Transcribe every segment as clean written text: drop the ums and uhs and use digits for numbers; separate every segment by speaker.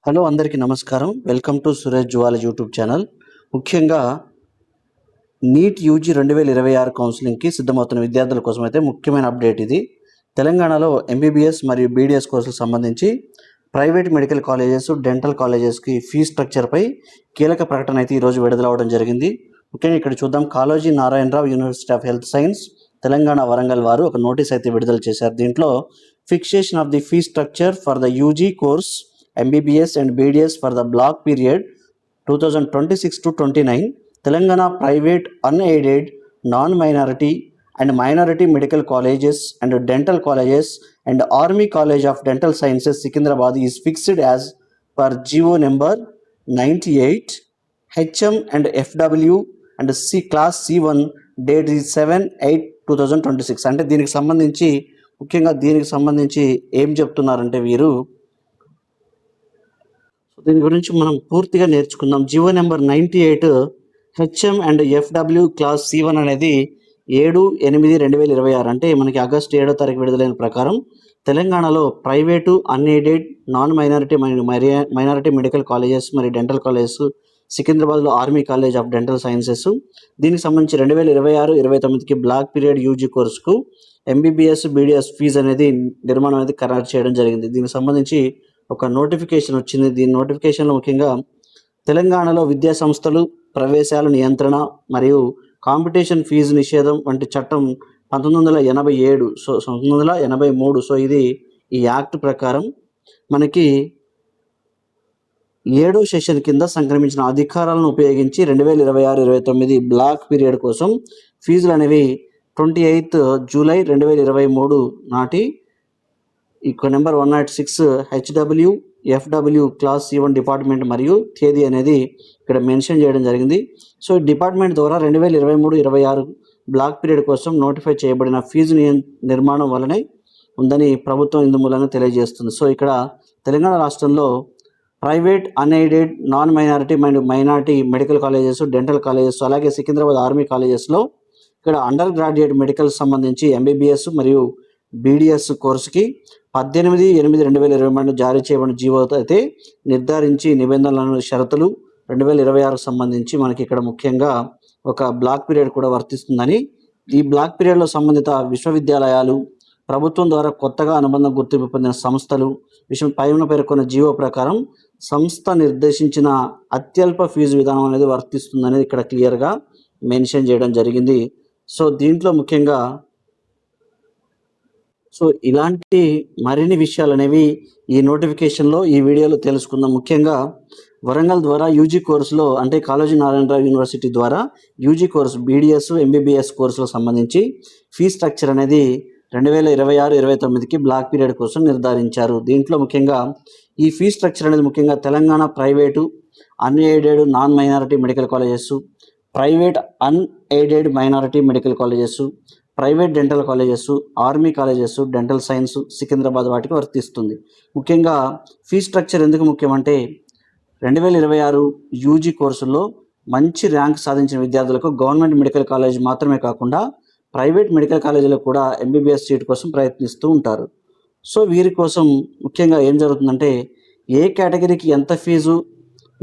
Speaker 1: Hello అందరికీ నమస్కారం. Welcome to Suresh zoology YouTube channel. ముఖ్యంగా నీట్ యూజీ 2026 కౌన్సిలింగ్కి సిద్ధమవుతున్న విద్యార్థుల కోసం అయితే ముఖ్యమైన అప్డేట్ ఇది. తెలంగాణలో ఎంబీబీఎస్ మరియు బీడీఎస్ కోర్సులకు సంబంధించి ప్రైవేట్ మెడికల్ కాలేజెస్, డెంటల్ కాలేజెస్కి ఫీ స్ట్రక్చర్పై కీలక ప్రకటన అయితే ఈరోజు విడుదలవ్వడం జరిగింది. ముఖ్యంగా ఇక్కడ చూద్దాం. Kaloji Narayanarao university of health science Telangana Warangal వారు ఒక నోటీస్ అయితే విడుదల చేశారు. దీంట్లో fixation of the fee structure for the UG course MBBS and BDS for the block period 2026 to 29, Telangana private, unaided, non-minority and minority medical colleges and dental colleges and Army College of Dental Sciences Secunderabad is fixed as per GO number 98, HM and FW and C class C1 date is 7/8/2026. అంటే దీనికి సంబంధించి ముఖ్యంగా ఏం చెప్తున్నారంటే వీరు దీని గురించి మనం పూర్తిగా నేర్చుకుందాం. GO number 98 HM and FW class C1 అనేది 7/8/2026 అంటే మనకి ఆగస్టు 7వ తారీఖు విడుదలైన ప్రకారం తెలంగాణలో ప్రైవేటు, అన్ఎయిడెడ్, నాన్ మైనారిటీ మరియు మైనారిటీ మెడికల్ కాలేజెస్ మరియు డెంటల్ కాలేజెస్, సికింద్రాబాద్లో army college of dental sciences, దీనికి సంబంధించి 2026-29కి బ్లాక్ పీరియడ్ యూజీ కోర్సుకు ఎంబీబీఎస్, బీడీఎస్ ఫీజు అనేది నిర్మాణం అనేది ఖరారు చేయడం జరిగింది. దీనికి సంబంధించి ఒక నోటిఫికేషన్ వచ్చింది. దీని నోటిఫికేషన్లో ముఖ్యంగా తెలంగాణలో విద్యా సంస్థలు ప్రవేశాల నియంత్రణ మరియు కాంపిటీషన్ ఫీజు నిషేధం వంటి చట్టం 1987, 1983. సో ఇది ఈ యాక్ట్ ప్రకారం మనకి 7వ సెషన్ కింద సంక్రమించిన అధికారాలను ఉపయోగించి 2026-29 బ్లాక్ పీరియడ్ కోసం ఫీజులు అనేవి 28 జూలై 2023 నాటి ఇక number 106 HW FW class C1 department మరియు తేదీ అనేది ఇక్కడ మెన్షన్ చేయడం జరిగింది. సో ఈ డిపార్ట్మెంట్ ద్వారా 2023-26 బ్లాక్ పీరియడ్ కోసం నోటిఫై చేయబడిన ఫీజు నిర్మాణం వల్లనే ఉందని ప్రభుత్వం ఇందు మూలంగా తెలియజేస్తుంది. సో ఇక్కడ తెలంగాణ రాష్ట్రంలో ప్రైవేట్, అన్ఎయిడెడ్, నాన్ మైనారిటీ మరియు minority medical colleges, dental colleges, అలాగే సికింద్రాబాద్ ఆర్మీ కాలేజెస్లో ఇక్కడ అండర్ గ్రాడ్యుయేట్ మెడికల్ సంబంధించి ఎంబీబీఎస్ మరియు బీడీఎస్ కోర్సుకి 18/8/2023 జారీ చేయబడిన జీవోతో అయితే నిర్ధారించి నిబంధనలను, షరతులు 2026 సంబంధించి మనకి ఇక్కడ ముఖ్యంగా ఒక బ్లాక్ పీరియడ్ కూడా వర్తిస్తుందని, ఈ బ్లాక్ పీరియడ్లో సంబంధిత విశ్వవిద్యాలయాలు, ప్రభుత్వం ద్వారా కొత్తగా అనుబంధం గుర్తింపు పొందిన సంస్థలు పైన పేర్కొన్న జీవో ప్రకారం సంస్థ నిర్దేశించిన అత్యల్ప ఫీజు విధానం అనేది వర్తిస్తుందనేది ఇక్కడ క్లియర్గా మెన్షన్ చేయడం జరిగింది. సో దీంట్లో ముఖ్యంగా ఇలాంటి మరిన్ని విషయాలు అనేవి ఈ నోటిఫికేషన్లో, ఈ వీడియోలో తెలుసుకుందాం. ముఖ్యంగా వరంగల్ ద్వారా యూజీ కోర్సులో అంటే కాళోజీ నారాయణరావు యూనివర్సిటీ ద్వారా యూజీ కోర్సు బీడీఎస్, ఎంబీబీఎస్ కోర్సులకు సంబంధించి ఫీ స్ట్రక్చర్ అనేది 2026-29కి బ్లాక్ పీరియడ్ కోసం నిర్ధారించారు. దీంట్లో ముఖ్యంగా ఈ ఫీ స్ట్రక్చర్ అనేది ముఖ్యంగా Telangana private, unaided, non minority medical colleges, private, unaided minority medical colleges, private dental colleges, army colleges, dental science, Secunderabad వాటికి వర్తిస్తుంది. ముఖ్యంగా ఫీ స్ట్రక్చర్ ఎందుకు ముఖ్యమంటే 2026 యూజీ కోర్సుల్లో మంచి ర్యాంక్ సాధించిన విద్యార్థులకు గవర్నమెంట్ మెడికల్ కాలేజ్ మాత్రమే కాకుండా ప్రైవేట్ మెడికల్ కాలేజీలో కూడా ఎంబీబీఎస్ సీట్ కోసం ప్రయత్నిస్తూ ఉంటారు. సో వీరి కోసం ముఖ్యంగా ఏం జరుగుతుందంటే ఏ కేటగిరీకి ఎంత ఫీజు,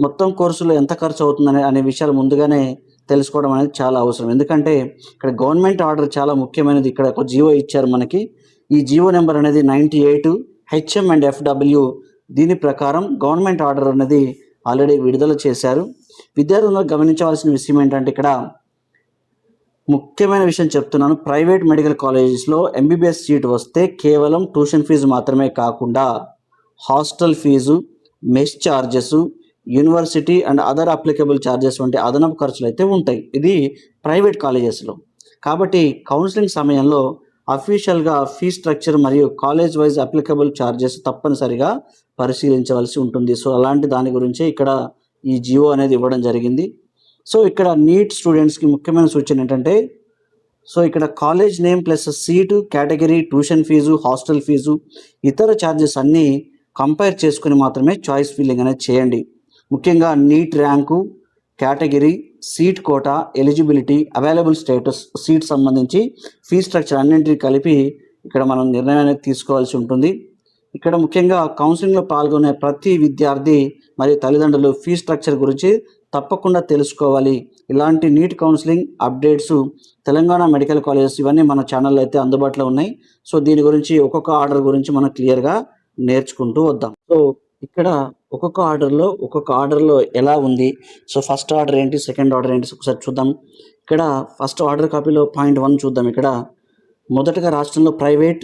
Speaker 1: మొత్తం కోర్సులో ఎంత ఖర్చు అవుతుందనే అనే విషయాలు ముందుగానే తెలుసుకోవడం అనేది చాలా అవసరం. ఎందుకంటే ఇక్కడ గవర్నమెంట్ ఆర్డర్ చాలా ముఖ్యమైనది. ఇక్కడ ఒక జీవో ఇచ్చారు మనకి. ఈ జీవో నెంబర్ అనేది 98 హెచ్ఎం అండ్ ఎఫ్డబ్ల్యూ. దీని ప్రకారం గవర్నమెంట్ ఆర్డర్ అనేది ఆల్రెడీ విడుదల చేశారు. విద్యార్థులు గమనించవలసిన విషయం ఏంటంటే ఇక్కడ ముఖ్యమైన విషయం చెప్తున్నాను. ప్రైవేట్ మెడికల్ కాలేజెస్లో ఎంబీబీఎస్ సీట్ వస్తే కేవలం ట్యూషన్ ఫీజు మాత్రమే కాకుండా hostel fee, mess charges, university and other applicable charges వంటి అదనపు ఖర్చులు అయితే ఉంటాయి. ఇది ప్రైవేట్ కాలేజెస్లో. కాబట్టి కౌన్సిలింగ్ సమయంలో అఫీషియల్గా ఫీ స్ట్రక్చర్ మరియు కాలేజ్ వైజ్ అప్లికబుల్ ఛార్జెస్ తప్పనిసరిగా పరిశీలించవలసి ఉంటుంది. సో అలాంటి దాని గురించే ఇక్కడ ఈ జియో అనేది ఇవ్వడం జరిగింది. సో ఇక్కడ నీట్ స్టూడెంట్స్కి ముఖ్యమైన సూచన ఏంటంటే ఇక్కడ college name plus seat, category, tuition fee, hostel fee, ఇతర ఛార్జెస్ అన్నీ కంపేర్ చేసుకుని మాత్రమే చాయిస్ ఫిల్లింగ్ అనేది చేయండి. ముఖ్యంగా NEET rank, category, seat quota, eligibility, available status, seat సంబంధించి ఫీ స్ట్రక్చర్ అన్నింటినీ కలిపి ఇక్కడ మనం నిర్ణయం అనేది తీసుకోవాల్సి ఉంటుంది. ఇక్కడ ముఖ్యంగా కౌన్సిలింగ్లో పాల్గొనే ప్రతి విద్యార్థి మరియు తల్లిదండ్రులు ఫీజు స్ట్రక్చర్ గురించి తప్పకుండా తెలుసుకోవాలి. ఇలాంటి NEET counselling updates Telangana medical colleges ఇవన్నీ మన ఛానల్లో అయితే అందుబాటులో ఉన్నాయి. సో దీని గురించి ఒక్కొక్క ఆర్డర్ గురించి మనం క్లియర్గా నేర్చుకుంటూ వద్దాం. సో ఇక్కడ ఒక్కొక్క ఆర్డర్లో ఎలా ఉంది, సో ఫస్ట్ ఆర్డర్ ఏంటి, సెకండ్ ఆర్డర్ ఏంటి ఒకసారి చూద్దాం. ఇక్కడ ఫస్ట్ ఆర్డర్ కాపీలో పాయింట్ 1 చూద్దాం. ఇక్కడ మొదటగా రాష్ట్రంలో ప్రైవేట్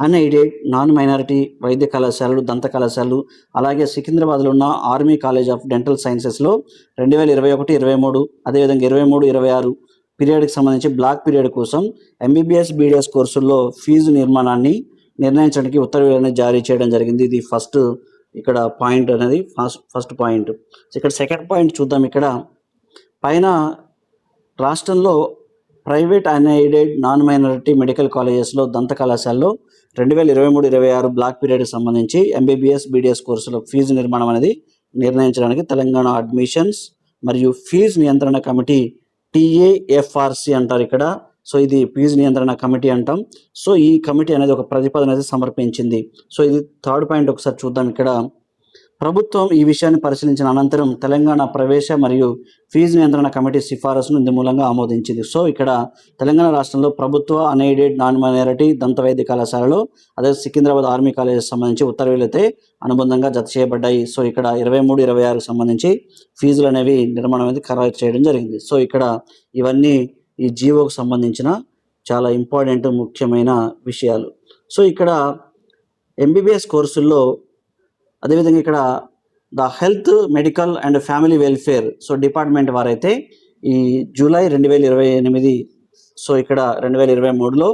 Speaker 1: అన్ఎయిడెడ్ నాన్ మైనారిటీ వైద్య కళాశాలలు, దంత కళాశాలలు, అలాగే సికింద్రాబాద్లో ఉన్న ఆర్మీ కాలేజ్ ఆఫ్ డెంటల్ సైన్సెస్లో 2021-23 అదేవిధంగా 23-26 పీరియడ్కి సంబంధించి బ్లాక్ పీరియడ్ కోసం ఎంబీబీఎస్ బీడీఎస్ కోర్సుల్లో ఫీజు నిర్మాణాన్ని నిర్ణయించడానికి ఉత్తర్వులను జారీ చేయడం జరిగింది. ఇది ఫస్ట్ ఇక్కడ పాయింట్ అనేది ఫస్ట్ పాయింట్. ఇక్కడ సెకండ్ పాయింట్ చూద్దాం. ఇక్కడ పైన రాష్ట్రంలో private unaided non minority medical కాలేజెస్లో దంత కళాశాలలో 2023-26 బ్లాక్ పీరియడ్కి సంబంధించి ఎంబీబీఎస్ బీడీఎస్ కోర్సులో ఫీజు నిర్మాణం అనేది నిర్ణయించడానికి తెలంగాణ అడ్మిషన్స్ మరియు ఫీజు నియంత్రణ కమిటీ టీఏఎఫ్ఆర్సి అంటారు ఇక్కడ. సో ఇది ఫీజు నియంత్రణ కమిటీ అంటాం. సో ఈ కమిటీ అనేది ఒక ప్రతిపాదన అనేది సమర్పించింది. సో ఇది థర్డ్ పాయింట్ ఒకసారి చూద్దాం. ఇక్కడ ప్రభుత్వం ఈ విషయాన్ని పరిశీలించిన అనంతరం తెలంగాణ ప్రవేశ మరియు ఫీజు నియంత్రణ కమిటీ సిఫారసును ఇందు మూలంగా ఆమోదించింది. సో ఇక్కడ తెలంగాణ రాష్ట్రంలో ప్రభుత్వ అన్ఎయిడెడ్ నాన్ మైనారిటీ దంత వైద్య కళాశాలలో అదే సికింద్రాబాద్ ఆర్మీ కాలేజీకి సంబంధించి ఉత్తర్వులు అయితే అనుబంధంగా జత చేయబడ్డాయి. సో ఇక్కడ 23-26 సంబంధించి ఫీజులు అనేవి నిర్మాణం అనేది ఖరారు చేయడం జరిగింది. సో ఇక్కడ ఇవన్నీ ఈ జీవోకు సంబంధించిన చాలా ఇంపార్టెంట్ ముఖ్యమైన విషయాలు. సో ఇక్కడ ఎంబీబీఎస్ కోర్సుల్లో అదేవిధంగా ఇక్కడ the health medical and family welfare so department వారైతే ఈ జూలై 2028 సో ఇక్కడ 2023లో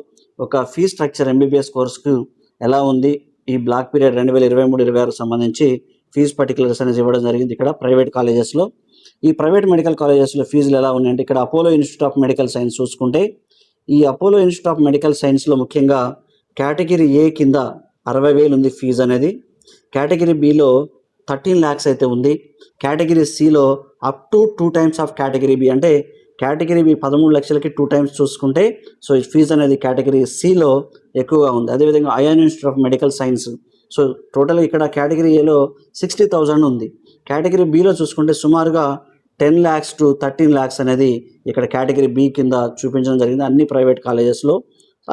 Speaker 1: ఒక ఫీ స్ట్రక్చర్ ఎంబీబీఎస్ కోర్సుకు ఎలా ఉంది, ఈ బ్లాక్ పీరియడ్ 2023-26 సంబంధించి ఫీజు పర్టికులర్స్ అనేది ఇవ్వడం జరిగింది. ఇక్కడ ప్రైవేట్ కాలేజెస్లో ఈ ప్రైవేట్ మెడికల్ కాలేజెస్లో ఫీజులు ఎలా ఉన్నాయంటే ఇక్కడ Apollo institute of medical science చూసుకుంటే ఈ అపోలో ఇన్స్టిట్యూట్ ఆఫ్ మెడికల్ సైన్స్లో ముఖ్యంగా కేటగిరీ ఏ కింద 60,000 ఉంది ఫీజు అనేది. కేటగిరీ బిలో 13 lakhs అయితే ఉంది. కేటగిరీ సిలో up to 2 times of category B అంటే కేటగిరీ బి 13 లక్షలకి 2 times చూసుకుంటే సో ఈ ఫీజు అనేది కేటగిరీ సిలో ఎక్కువగా ఉంది. అదేవిధంగా Ayaan institute of medical science so total ఇక్కడ కేటగిరీ ఏలో 60,000 ఉంది. కేటగిరీ బిలో చూసుకుంటే సుమారుగా 10 lakhs to 13 lakhs అనేది ఇక్కడ కేటగిరీ బి కింద చూపించడం జరిగింది అన్ని ప్రైవేట్ కాలేజెస్లో.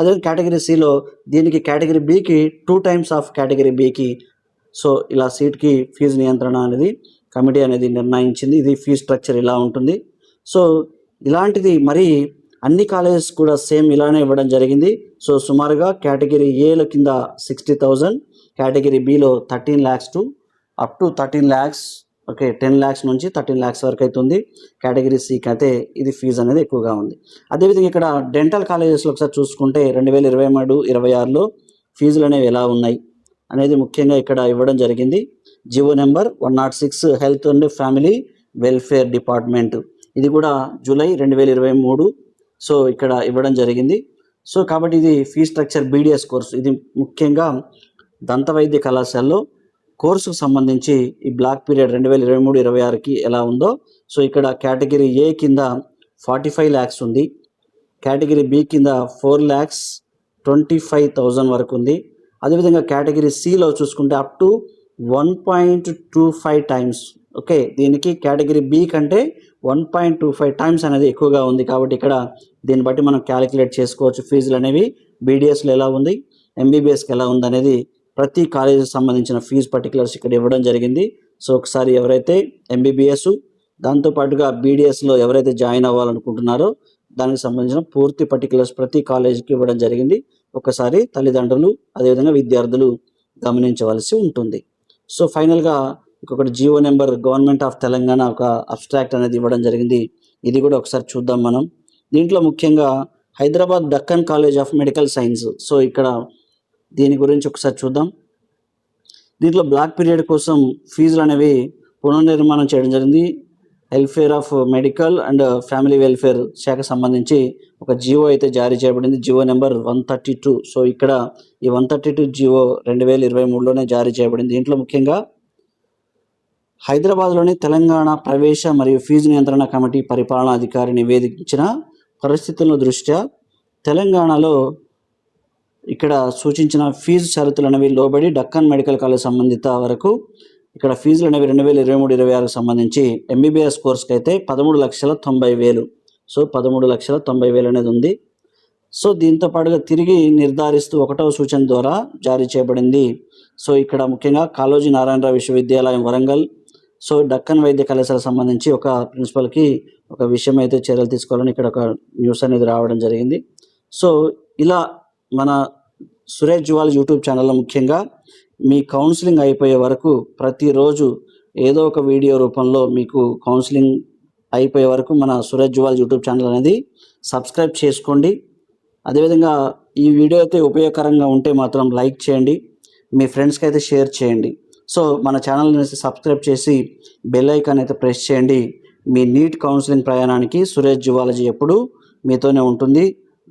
Speaker 1: అదే కేటగిరీ సిలో దీనికి కేటగిరీ బికి 2 times ఆఫ్ కేటగిరీ బికి సో ఇలా సీట్కి ఫీజు నియంత్రణ అనేది కమిటీ అనేది నిర్ణయించింది. ఇది ఫీజు స్ట్రక్చర్ ఇలా ఉంటుంది. సో ఇలాంటిది మరి అన్ని కాలేజెస్ కూడా సేమ్ ఇలానే ఇవ్వడం జరిగింది. సో సుమారుగా కేటగిరీ ఏల కింద 60,000, category below 13 lakhs to up to 13 lakhs okay 10 lakhs నుంచి 13 lakhs వరకు అవుతుంది. కేటగిరీ సికి అయితే ఇది ఫీజు అనేది ఎక్కువగా ఉంది. అదేవిధంగా ఇక్కడ డెంటల్ కాలేజెస్లో ఒకసారి చూసుకుంటే 2023-26లో ఫీజులు అనేవి ఎలా ఉన్నాయి అనేది ముఖ్యంగా ఇక్కడ ఇవ్వడం జరిగింది. GO number 106 health and family welfare department ఇది కూడా జూలై 2023 సో ఇక్కడ ఇవ్వడం జరిగింది. సో కాబట్టి ఇది ఫీ స్ట్రక్చర్ బీడీఎస్ కోర్సు ఇది ముఖ్యంగా దంత వైద్య కళాశాలలో కోర్సుకు సంబంధించి ఈ బ్లాక్ పీరియడ్ 2023-26కి ఎలా ఉందో సో ఇక్కడ కేటగిరీ ఏ కింద 45 lakhs ఉంది. కేటగిరీ బి కింద 4,25,000 వరకు ఉంది. అదేవిధంగా కేటగిరీ సిలో చూసుకుంటే అప్ టు 1.25 times ఓకే దీనికి కేటగిరీ బి కంటే 1.25 times అనేది ఎక్కువగా ఉంది. కాబట్టి ఇక్కడ దీన్ని బట్టి మనం క్యాలిక్యులేట్ చేసుకోవచ్చు ఫీజులు అనేవి బీడీఎస్లో ఎలా ఉంది, ఎంబీబీఎస్కి ఎలా ఉంది అనేది ప్రతి కాలేజీకి సంబంధించిన ఫీజు పర్టికులర్స్ ఇక్కడ ఇవ్వడం జరిగింది. సో ఒకసారి ఎవరైతే ఎంబీబీఎస్ దాంతోపాటుగా బీడీఎస్లో ఎవరైతే జాయిన్ అవ్వాలనుకుంటున్నారో దానికి సంబంధించిన పూర్తి పర్టికులర్స్ ప్రతి కాలేజీకి ఇవ్వడం జరిగింది. ఒకసారి తల్లిదండ్రులు అదేవిధంగా విద్యార్థులు గమనించవలసి ఉంటుంది. సో ఫైనల్గా ఇంకొకటి GO number government of Telangana ఒక అబ్స్ట్రాక్ట్ అనేది ఇవ్వడం జరిగింది. ఇది కూడా ఒకసారి చూద్దాం మనం. దీంట్లో ముఖ్యంగా Hyderabad Deccan college of medical science so ఇక్కడ దీని గురించి ఒకసారి చూద్దాం. దీంట్లో బ్లాక్ పీరియడ్ కోసం ఫీజులు అనేవి పునర్నిర్మాణం చేయడం జరిగింది. Welfare of medical and family welfare శాఖ సంబంధించి ఒక జియో అయితే జారీ చేయబడింది. జియో నెంబర్ 132 సో ఇక్కడ ఈ 132 జియో 2023లోనే జారీ చేయబడింది. దీంట్లో ముఖ్యంగా హైదరాబాద్లోని తెలంగాణ ప్రవేశ మరియు ఫీజు నియంత్రణ కమిటీ పరిపాలనా అధికారి నివేదించిన పరిస్థితుల దృష్ట్యా తెలంగాణలో ఇక్కడ సూచించిన ఫీజు షరతులు అనేవి లోబడి డక్కన్ మెడికల్ కాలేజ్ సంబంధిత వరకు ఇక్కడ ఫీజులు అనేవి 2023-26 సంబంధించి ఎంబీబీఎస్ కోర్స్కి అయితే 13,90,000. సో 13,90,000 అనేది ఉంది. సో దీంతో పాటుగా తిరిగి నిర్ధారిస్తూ 1వ సూచన ద్వారా జారీ చేయబడింది. సో ఇక్కడ ముఖ్యంగా కాళోజీ నారాయణరావు విశ్వవిద్యాలయం వరంగల్, సో డక్కన్ వైద్య కళాశాలకు సంబంధించి ఒక ప్రిన్సిపల్కి ఒక విషయం అయితే చర్యలు తీసుకోవాలని ఇక్కడ ఒక న్యూస్ అనేది రావడం జరిగింది. సో ఇలా మన సురేష్ జువాలజీ యూట్యూబ్ ఛానల్లో ముఖ్యంగా మీ కౌన్సిలింగ్ అయిపోయే వరకు ప్రతిరోజు ఏదో ఒక వీడియో రూపంలో మీకు కౌన్సిలింగ్ అయిపోయే వరకు మన సురేష్ జువాలజీ యూట్యూబ్ ఛానల్ అనేది సబ్స్క్రైబ్ చేసుకోండి. అదేవిధంగా ఈ వీడియో అయితే ఉపయోగకరంగా ఉంటే మాత్రం లైక్ చేయండి, మీ ఫ్రెండ్స్కి అయితే షేర్ చేయండి. సో మన ఛానల్ని సబ్స్క్రైబ్ చేసి బెల్ ఐకాన్ అయితే ప్రెస్ చేయండి. మీ నీట్ కౌన్సిలింగ్ ప్రయాణానికి సురేష్ జువాలజీ ఎప్పుడు మీతోనే ఉంటుంది.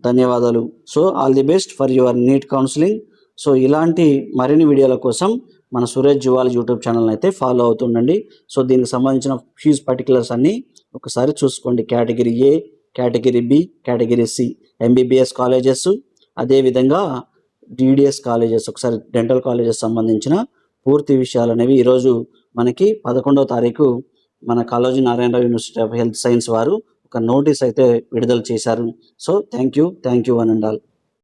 Speaker 1: ధన్యవాదాలు. So all the best for your NEET counselling. So ఇలాంటి మరిన్ని వీడియోల కోసం మన సురేష్ జువాలజీ యూట్యూబ్ ఛానల్ని అయితే ఫాలో అవుతుండండి. సో దీనికి సంబంధించిన ఫీజ్ పర్టికులర్స్ అన్నీ ఒకసారి చూసుకోండి. Category A, category B, category C MBBS colleges, అదేవిధంగా డిడిఎస్ కాలేజెస్, ఒకసారి డెంటల్ కాలేజెస్ సంబంధించిన పూర్తి విషయాలు అనేవి ఈరోజు మనకి 11వ తారీఖు మన Kaloji Narayanarao university of health science వారు ఒక నోటీస్ అయితే విడుదల చేశారు. So thank you one and all.